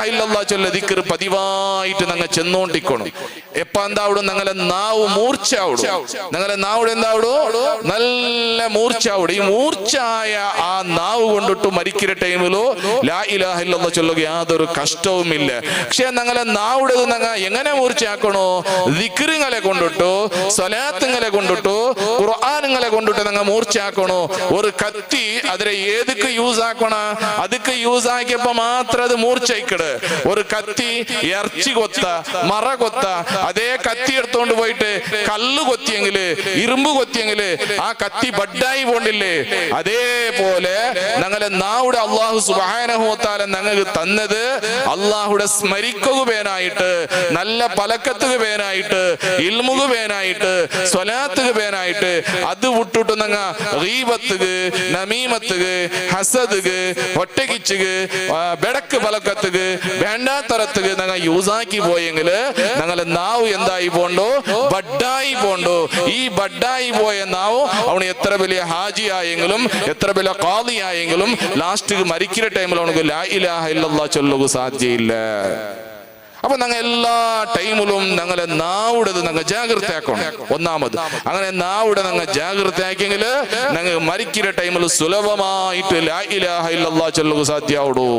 ഇലാഹ ഇല്ലല്ലാഹ് ചൊല്ല ദിക്ർ പതിവായിട്ട് ഞങ്ങൾ ചെന്നോണ്ടിക്കണം. എപ്പ എന്താവിടും ഞങ്ങളെ നാവ് മൂർച്ചയാവിടും. ഞങ്ങളെ നാവിടെ എന്താവിടും നല്ല മൂർച്ചയാവിടും. ഈ മൂർച്ചയായ ആ നാവ് കൊണ്ടിട്ട് മരിക്കുന്ന ടൈമിലോ ലാ ഇലാഹ ഇല്ലല്ലാഹ് ചൊല്ലുക യാതൊരു കഷ്ടവുമില്ല. പക്ഷെ ഞങ്ങളെ നാവിടെ ഞങ്ങൾ എങ്ങനെ മൂർച്ചയാക്കണോ? ദിക്റുകളെ കൊണ്ടിട്ടോ സ്വലാത്തുകളെ കൊണ്ടിട്ടോ ഖുർആനുകളെ കൊണ്ടിട്ട് ഞങ്ങൾ മൂർച്ചയാക്കണോ. ഒരു കത്തി അതിനെ ഏതൊക്കെ യൂസ് ആക്കണ അതൊക്കെ യൂസ് ആക്കിയപ്പോ മാത്രം അത് മൂർച്ചയിക്കട്. ഒരു കത്തി ഇറച്ചി കൊത്ത മറ കൊത്ത അതേ കത്തി എടുത്തോണ്ട് പോയിട്ട് കല്ല് കൊത്തിയെങ്കില് ഇരുമ്പ് കൊത്തിയെങ്കില് ആ കത്തി ബഡ്ഡായി പോണ്ടില്ലേ? അതേപോലെ ഞങ്ങളെ നാവിടെ അള്ളാഹു സുബ്ഹാനഹു വ തആല ഞങ്ങൾക്ക് തന്നത് അള്ളാഹുടെ സ്മരിക്കുകയായിട്ട് നല്ല പലക്കത്തുകയായിട്ട് ഇൽമുകയായിട്ട് സ്വലാത്തുകയായിട്ട് അത് വിട്ടിട്ട് ഞങ്ങ ഗീബത്തുക നമീമത്തുക ഹസദുക ഒറ്റകിച്ചുക ബെടക്ക് പലക്കത്തുക വേണ്ടാത്തരത്തുക ഞങ്ങൾ യൂസാക്കി പോയെങ്കില് ഞങ്ങളെ നാവ് എന്തായി പോണ്ടോ? ബഡ്ഡായി പോണ്ടോ. ഈ ബഡ്ഡായി പോയ നാവ് അവന് എത്ര വലിയ ഹാജി ആയെങ്കിലും എത്ര വലിയ ഖാദി ആയെങ്കിലും ലാസ്റ്റ് മരിക്കുന്ന ടൈമിൽ അവനക്ക് ലാ ഇലാഹ ഇല്ലല്ലാഹ് ചൊല്ലുക സാധ്യയില്ല. അപ്പൊ ഞങ്ങൾ എല്ലാ ടൈമിലും ഞങ്ങളെ നാവുടേത് ഞങ്ങൾ ജാഗ്രതയാക്കണം. ഒന്നാമത് അങ്ങനെ നാവുടെ ഞങ്ങൾ ജാഗ്രതയാക്കിയെങ്കിൽ ഞങ്ങൾ മരിക്കുന്ന ടൈമിൽ സുലഭമായിട്ട് ലാ ഇലാഹ ഇല്ലല്ലാഹ് ചൊല്ലുക സാധ്യമാവുള്ളൂ.